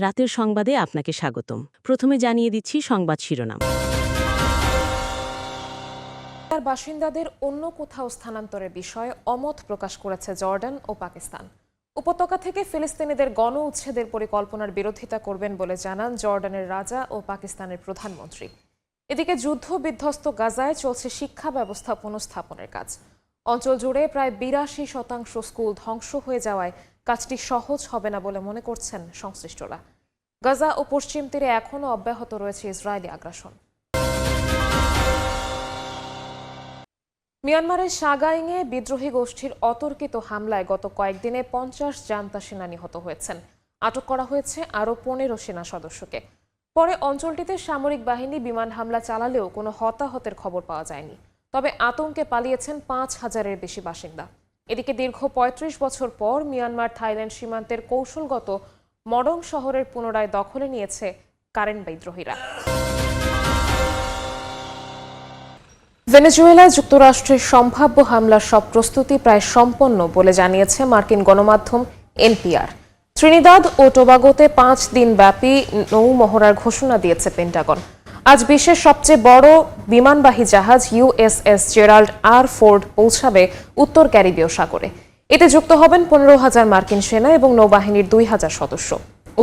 রাতের সংবাদে আপনাকে স্বাগতম। প্রথমে জানিয়ে দিচ্ছি সংবাদ শিরোনাম। তার বাসিন্দাদের অন্য কোথাও স্থানান্তরের বিষয়ে অমত প্রকাশ করেছে জর্ডান ও পাকিস্তান। উপত্যকা থেকে ফিলিস্তিনিদের গণ উচ্ছেদের পরিকল্পনার বিরোধিতা করবেন বলে জানান জর্ডানের রাজা ও পাকিস্তানের প্রধানমন্ত্রী। এদিকে যুদ্ধ বিধ্বস্ত গাজায় চলছে শিক্ষা ব্যবস্থা পুনঃস্থাপনের কাজ। অঞ্চল জুড়ে প্রায় ৮২% স্কুল ধ্বংস হয়ে যাওয়ায় কাজটি সহজ হবে না বলে মনে করছেন সংশ্লিষ্টরা। গাজা ও পশ্চিম তীরে এখনও অব্যাহত রয়েছে ইসরায়েলি আগ্রাসন। মিয়ানমারের সাগাইংয়ে বিদ্রোহী গোষ্ঠীর অতর্কিত হামলায় গত কয়েকদিনে ৫০ জান্তা সেনা নিহত হয়েছেন। আটক করা হয়েছে আরও ১৫ সেনা সদস্যকে। পরে অঞ্চলটিতে সামরিক বাহিনী বিমান হামলা চালালেও কোনো হতাহতের খবর পাওয়া যায়নি। তবে আতঙ্কে পালিয়েছেন ৫,০০০-এর বেশি বাসিন্দা। এদিকে দীর্ঘ ৩৫ বছর পর মিয়ানমার থাইল্যান্ড সীমান্তের কৌশলগত মডং শহরের পুনরায় দখলে নিয়েছে কারেন বিদ্রোহীরা। ভেনেজুয়েলায় যুক্তরাষ্ট্রের সম্ভাব্য হামলার সব প্রস্তুতি প্রায় সম্পন্ন বলে জানিয়েছে মার্কিন গণমাধ্যম এনপিআর। ত্রিনিদাদ ও টোবাগোতে ৫ দিনব্যাপী নৌমহড়ার ঘোষণা দিয়েছে পেন্টাগন। আজ বিশ্বের সবচেয়ে বড় বিমানবাহী জাহাজ ইউএসএস জেরাল্ড আর ফোর্ড পৌঁছাবে উত্তর ক্যারিবীয় সাগরে। এতে যুক্ত হবেন ১৫,০০০ মার্কিন সেনা এবং নৌবাহিনীর ২,০০০ সদস্য।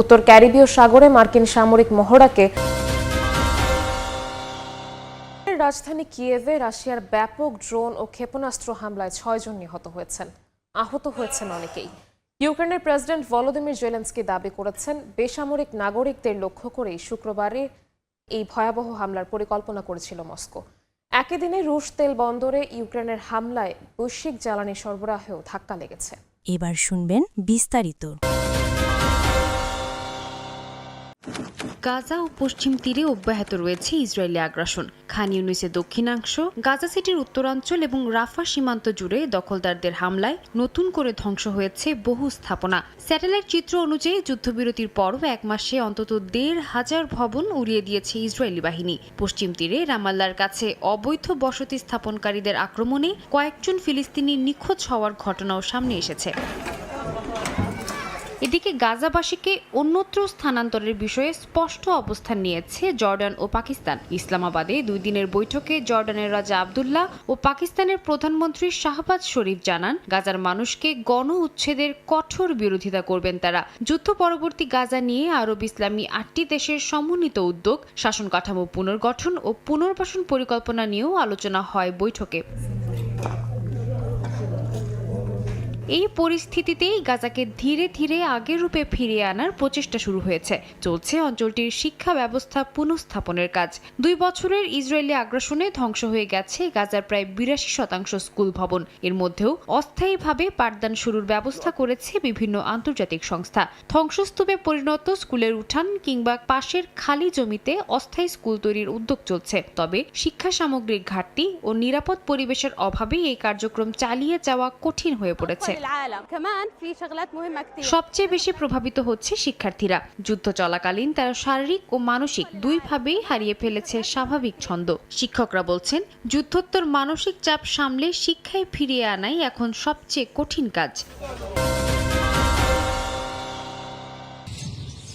উত্তর ক্যারিবীয় সাগরে মার্কিন সামরিক মহড়াকে রাজধানী কিয়েভে রাশিয়ার ব্যাপক ড্রোন ও ক্ষেপণাস্ত্র হামলায় ৬ জন নিহত হয়েছেন। আহত হয়েছেন অনেকেই। ইউক্রেনের প্রেসিডেন্ট ভলোদিমির জেলেনস্কি দাবি করেছেন বেসামরিক নাগরিকদের লক্ষ্য করেই শুক্রবারে এই ভয়াবহ হামলার পরিকল্পনা করেছিল মস্কো। একই দিনে রুশ তেল বন্দরে ইউক্রেনের হামলায় বৈশ্বিক জ্বালানি সরবরাহেও ধাক্কা লেগেছে। এবার শুনবেন বিস্তারিত। গাজা ও পশ্চিম তীরে অব্যাহত রয়েছে ইসরায়েলি আগ্রাসন। খান ইউনিসের দক্ষিণাংশ, গাজা সিটির উত্তরাঞ্চল এবং রাফা সীমান্ত জুড়ে দখলদারদের হামলায় নতুন করে ধ্বংস হয়েছে বহু স্থাপনা। স্যাটেলাইট চিত্র অনুযায়ী যুদ্ধবিরতির পরও ১ মাসে অন্তত ১৫০০ ভবন উড়িয়ে দিয়েছে ইসরায়েলি বাহিনী। পশ্চিম তীরে রামাল্লার কাছে অবৈধ বসতি স্থাপনকারীদের আক্রমণে কয়েকজন ফিলিস্তিনি নিখোঁজ হওয়ার ঘটনাও সামনে এসেছে। এদিকে গাজাবাসীকে অন্যত্র স্থানান্তরের বিষয়ে স্পষ্ট অবস্থান নিয়েছে জর্ডান ও পাকিস্তান। ইসলামাবাদে ২ দিনের বৈঠকে জর্ডানের রাজা আবদুল্লাহ ও পাকিস্তানের প্রধানমন্ত্রী শাহবাজ শরীফ জানান, গাজার মানুষকে গণ উচ্ছেদের কঠোর বিরোধিতা করবেন তারা। যুদ্ধ পরবর্তী গাজা নিয়ে আরব ইসলামী ৮টি দেশের সমন্বিত উদ্যোগ, শাসন কাঠামো পুনর্গঠন ও পুনর্বাসন পরিকল্পনা নিয়েও আলোচনা হয় বৈঠকে। এই পরিস্থিতিতেই গাজাকে ধীরে ধীরে আগের রূপে ফিরিয়ে আনার প্রচেষ্টা শুরু হয়েছে। চলছে অঞ্চলটির শিক্ষা ব্যবস্থা পুনঃস্থাপনের কাজ। ২ বছরের ইসরায়েলি আগ্রাসনে ধ্বংস হয়ে গেছে গাজার প্রায় ৮২% স্কুল ভবন। এর মধ্যেও অস্থায়ীভাবে পাঠদান শুরুর ব্যবস্থা করেছে বিভিন্ন আন্তর্জাতিক সংস্থা। ধ্বংসস্তূপে পরিণত স্কুলের উঠান কিংবা পাশের খালি জমিতে অস্থায়ী স্কুল তৈরির উদ্যোগ চলছে। তবে শিক্ষা সামগ্রিক ঘাটতি ও নিরাপদ পরিবেশের অভাবে এই কার্যক্রম চালিয়ে যাওয়া কঠিন হয়ে পড়েছে। সবচেয়ে বেশি প্রভাবিত হচ্ছে শিক্ষার্থীরা। যুদ্ধ চলাকালীন তারা শারীরিক ও মানসিক দুইভাবেই হারিয়ে ফেলেছে স্বাভাবিক ছন্দ। শিক্ষকরা বলছেন, যুদ্ধোত্তর মানসিক চাপ সামলে শিক্ষায় ফিরিয়ে আনাই এখন সবচেয়ে কঠিন কাজ।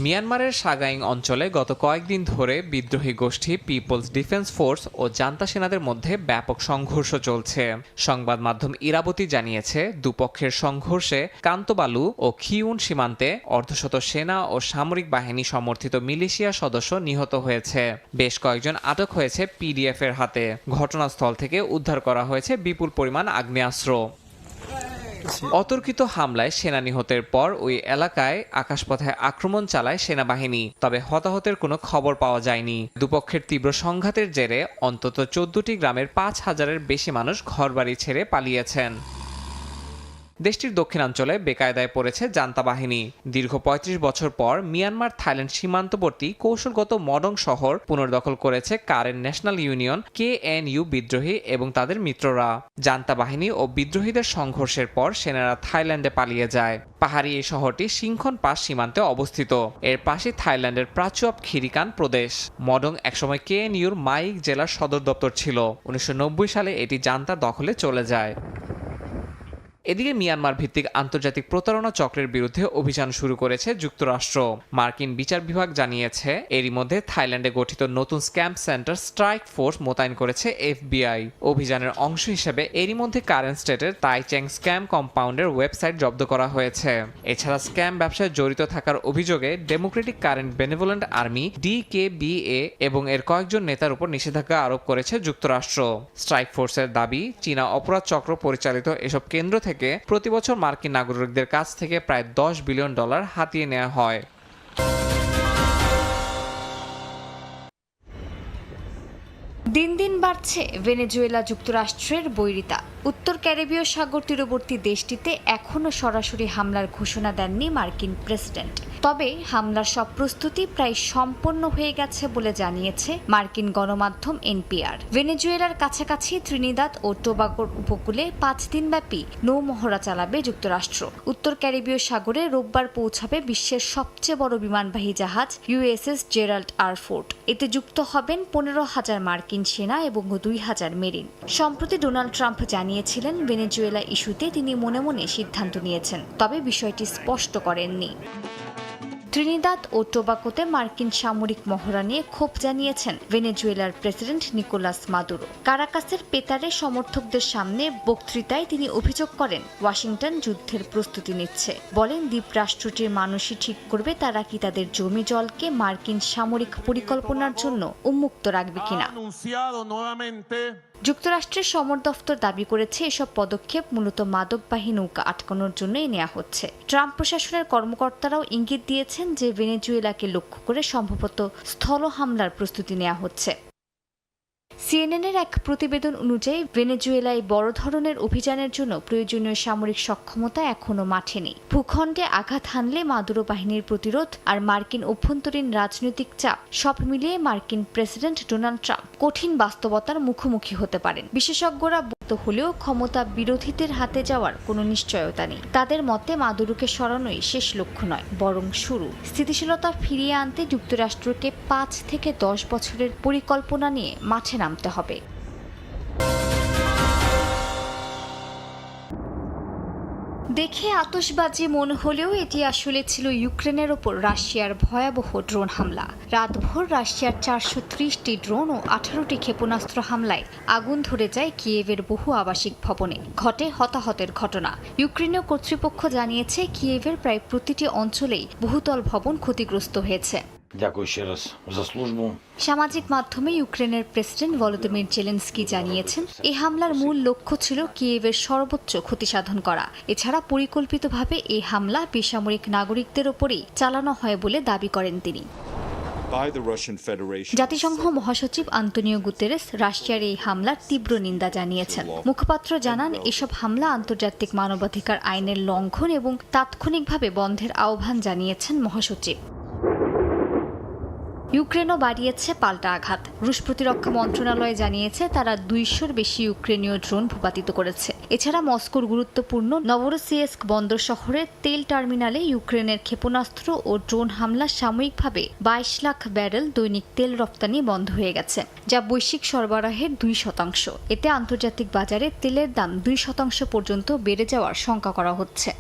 মিয়ানমারের সাগাইং অঞ্চলে গত কয়েকদিন ধরে বিদ্রোহী গোষ্ঠী পিপলস ডিফেন্স ফোর্স ও জান্তা সেনাদের মধ্যে ব্যাপক সংঘর্ষ চলছে। সংবাদ মাধ্যম ইরাবতী জানিয়েছে, দুপক্ষের সংঘর্ষে কান্তবালু ও খিউন সীমান্তে অর্ধশত সেনা ও সামরিক বাহিনী সমর্থিত মিলিশিয়া সদস্য নিহত হয়েছে। বেশ কয়েকজন আটক হয়েছে পিডিএফ এর হাতে। ঘটনাস্থল থেকে উদ্ধার করা হয়েছে বিপুল পরিমাণ আগ্নেয়াস্ত্র। অতর্কিত হামলায় সেনা নিহতের পর ওই এলাকায় আকাশপথে আক্রমণ চালায় সেনাবাহিনী। তবে হতাহতের কোনো খবর পাওয়া যায়নি। দুপক্ষের তীব্র সংঘাতের জেরে অন্তত ১৪টি গ্রামের ৫,০০০-এর বেশি মানুষ ঘরবাড়ি ছেড়ে পালিয়েছেন। দেশটির দক্ষিণাঞ্চলে বেকায়দায় পড়েছে জান্তা বাহিনী। দীর্ঘ ৩৫ বছর পর মিয়ানমার থাইল্যান্ড সীমান্তবর্তী কৌশলগত মডং শহর পুনর্দখল করেছে কারেন ন্যাশনাল ইউনিয়ন কেএনইউ বিদ্রোহী এবং তাদের মিত্ররা। জান্তা বাহিনী ও বিদ্রোহীদের সংঘর্ষের পর সেনারা থাইল্যান্ডে পালিয়ে যায়। পাহাড়ি এই শহরটি সিংখন পাস সীমান্তে অবস্থিত। এর পাশে থাইল্যান্ডের প্রাচুয়াপ খিরিকান প্রদেশ। মডং একসময় কেএনইউর মাইক জেলার সদর দপ্তর ছিল। ১৯৯০ সালে এটি জান্তার দখলে চলে যায়। এদিকে মিয়ানমার ভিত্তিক আন্তর্জাতিক প্রতারণা চক্রের বিরুদ্ধে অভিযান শুরু করেছে যুক্তরাষ্ট্র। মার্কিন বিচার বিভাগ জানিয়েছে এরই মধ্যে থাইল্যান্ডে গঠিত নতুন স্ক্যাম সেন্টার স্ট্রাইক ফোর্স মোতায়েন করেছে FBI। অভিযানের অংশ হিসেবে এরই মধ্যে কারেন্ট স্টেটের তাইচ্যাং স্ক্যাম কম্পাউন্ডের ওয়েবসাইট জব্দ করা হয়েছে। এছাড়া স্ক্যাম ব্যবসায় জড়িত থাকার অভিযোগে Democratic current benevolent army DKBA এবং এর কয়েকজন নেতার উপর নিষেধাজ্ঞা আরোপ করেছে যুক্তরাষ্ট্র। স্ট্রাইক ফোর্সের দাবি, চীনা অপরাধ চক্র পরিচালিত এসব কেন্দ্র থেকে প্রতি বছর মার্কিন নাগরিকদের কাছ থেকে প্রায় $10 বিলিয়ন হাতিয়ে নেওয়া হয়। দিন দিন বাড়ছে ভেনেজুয়েলা যুক্তরাষ্ট্রের বৈরিতা। উত্তর ক্যারিবীয় সাগর তীরবর্তী দেশটিতে এখনও সরাসরি হামলার ঘোষণা দেননি মার্কিন প্রেসিডেন্ট। তবে হামলার সব প্রস্তুতি প্রায় সম্পন্ন হয়ে গেছে বলে জানিয়েছে মার্কিন গণমাধ্যম NPR। ভেনেজুয়েলার কাছাকাছি ত্রিনিদাদ ও টোবাগোর উপকূলে 5 দিনব্যাপী নৌমহড়া চালাবে যুক্তরাষ্ট্র। উত্তর ক্যারিবীয় সাগরে রোববার পৌঁছাবে বিশ্বের সবচেয়ে বড় বিমানবাহী জাহাজ USS জেরাল্ড আর ফোর্ড। এতে যুক্ত হবেন 15,000 মার্কিন সেনা এবং 2,000 মেরিন। সম্প্রতি ডোনাল্ড ট্রাম্প জানিয়েছিলেন ভেনেজুয়েলা ইস্যুতে তিনি মনে মনে সিদ্ধান্ত নিয়েছেন, তবে বিষয়টি স্পষ্ট করেননি। ত্রিনিদাদ ও টোবাগোতে মার্কিন সামরিক মহড়া নিয়ে ক্ষোভ জানিয়েছেন ভেনেজুয়েলার প্রেসিডেন্ট নিকোলাস মাদুরো। কারাকাসের পেতারে সমর্থকদের সামনে বক্তৃতায় তিনি অভিযোগ করেন ওয়াশিংটন যুদ্ধের প্রস্তুতি নিচ্ছে। বলেন দ্বীপরাষ্ট্রটির মানুষই ঠিক করবে তারা কি তাদের জমি জলকে মার্কিন সামরিক পরিকল্পনার জন্য উন্মুক্ত রাখবে কিনা। যুক্তরাষ্ট্রের সমর দফতর দাবি করেছে এসব পদক্ষেপ মূলত মাদকবাহী নৌকা আটকানোর জন্যই নেওয়া হচ্ছে। ট্রাম্প প্রশাসনের কর্মকর্তারাও ইঙ্গিত দিয়েছেন যে ভেনেজুয়েলাকে লক্ষ্য করে সম্ভবত স্থল হামলার প্রস্তুতি নেওয়া হচ্ছে। CNN-এর এক প্রতিবেদন অনুযায়ী ভেনেজুয়েলায় বড় ধরনের অভিযানের জন্য প্রয়োজনীয় সামরিক সক্ষমতা এখনো মাঠে নেই। ভূখণ্ডে আঘাত হানলে মাদুরো বাহিনীর প্রতিরোধ আর মার্কিন অভ্যন্তরীণ রাজনৈতিক চাপ সব মিলিয়ে মার্কিন প্রেসিডেন্ট ডোনাল্ড ট্রাম্প কঠিন বাস্তবতার মুখোমুখি হতে পারেন। বিশেষজ্ঞরা বলতে হলেও ক্ষমতা বিরোধীদের হাতে যাওয়ার কোনো নিশ্চয়তা নেই। তাদের মতে মাদুরোকে সরানোই শেষ লক্ষ্য নয়, বরং শুরু। স্থিতিশীলতা ফিরিয়ে আনতে যুক্তরাষ্ট্রকে 5 থেকে 10 বছরের পরিকল্পনা নিয়ে মাঠে নামতে হবে। দেখে আতশবাজি মনে হলেও এটি আসলে ছিল ইউক্রেনের ওপর রাশিয়ার ভয়াবহ ড্রোন হামলা। রাতভর রাশিয়ার 430টি ড্রোন ও 18টি ক্ষেপণাস্ত্র হামলায় আগুন ধরে যায় কিয়েভের বহু আবাসিক ভবনে। ঘটে হতাহতের ঘটনা। ইউক্রেনীয় কর্তৃপক্ষ জানিয়েছে কিয়েভের প্রায় প্রতিটি অঞ্চলেই বহুতল ভবন ক্ষতিগ্রস্ত হয়েছে। সামাজিক মাধ্যমে ইউক্রেনের প্রেসিডেন্ট ভলোদিমির জেলেনস্কি জানিয়েছেন এই হামলার মূল লক্ষ্য ছিল কিয়েভের সর্বোচ্চ ক্ষতি সাধন করা। এছাড়া পরিকল্পিতভাবে এই হামলা বেসামরিক নাগরিকদের ওপরেই চালানো হয় বলে দাবি করেন তিনি। জাতিসংঘ মহাসচিব আন্তোনিও গুতেরেস রাশিয়ার এই হামলার তীব্র নিন্দা জানিয়েছেন। মুখপাত্র জানান এসব হামলা আন্তর্জাতিক মানবাধিকার আইনের লঙ্ঘন এবং তাৎক্ষণিকভাবে বন্ধের আহ্বান জানিয়েছেন মহাসচিব। ইউক্রেনও বাড়িয়েছে পাল্টা আঘাত। রুশ প্রতিরক্ষা মন্ত্রণালয় জানিয়েছে তারা 200-র বেশি ইউক্রেনীয় ড্রোন ভূপাতিত করেছে। এছাড়া মস্কোর গুরুত্বপূর্ণ নভরোসিয়েস্ক বন্দর শহরের তেল টার্মিনালে ইউক্রেনের ক্ষেপণাস্ত্র ও ড্রোন হামলা সাময়িকভাবে 22 লাখ ব্যারেল দৈনিক তেল রপ্তানি বন্ধ হয়ে গেছে, যা বৈশ্বিক সরবরাহের 2%। এতে আন্তর্জাতিক বাজারে তেলের দাম 2% পর্যন্ত বেড়ে যাওয়ার শঙ্কা করা হচ্ছে।